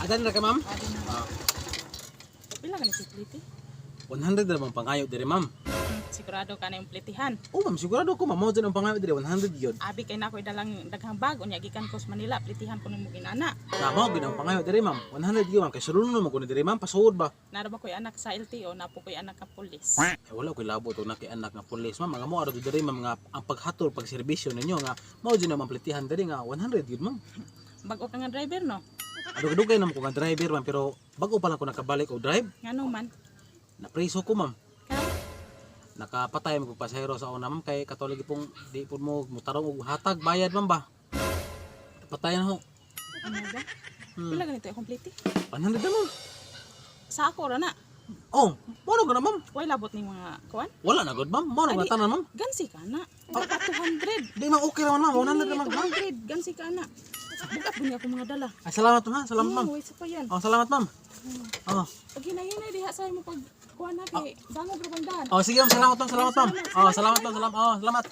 Adan ra ka ma'am? Adi na. Ah, Pila ka ni si pliti? 100 ra mong pangayo diri ma'am. Sigurado ka na yung plitihan. Oh ma'am, sigurado ko ma'am mo dyan ang pangayo diri 100 gyud. Abi kay na ako dalang daghang bag unya gikan ko sa Manila, plitihan ko nimo ginana. Tama gyud ang pangayo diri ma'am. 100 gyud ma'am kay sulon mo ko diri ma'am pasuod ba. Nara ba ko'y anak sa LTO, napo ko'y anak ka pulis. Eh, wala ko'y labo to na kay anak nga pulis ma'am. Mga mo ara diri ma'am nga ang paghatol pag serbisyo ninyo nga mao dyan ang plitihan diri nga 100 gyud ma'am. Bago ka nga driver no? Adugay naman ko nga driver ma'am pero bago pa lang ko nakabalik og drive, Ngano man? napriso ko ma'am. Ka? Nakapatay mo ko pasahero sa una ma'am kay katolik pong di po mo mutarong og hatag bayad ma'am ba. Patayan ho. Ano ba? Pila ganito yung pliti? 100 na ma'am. Sa ako ra na. Oh, mono ka na ma'am. Way labot ni mga kuan. Wala na gud ma'am. Mono Ay, nga tanan ma'am. Gansi ka na. Baka 200. Di ma'am okay ra man ma'am. 100 na ma'am. 200. Gansi ka na. Bukat bunyi ako mga dala. Ay, salamat ma'am. Ha? Salamat ma'am. Way sa pa yan. Oh, salamat ma'am. Oh. Pag hinay-hinay diha sa mo pag kuan na kay dangog ra bandahan. Oh, sige ma'am. Salamat ma'am. Salamat ma'am. Oh, salamat ma'am. Salamat. Oh, salamat.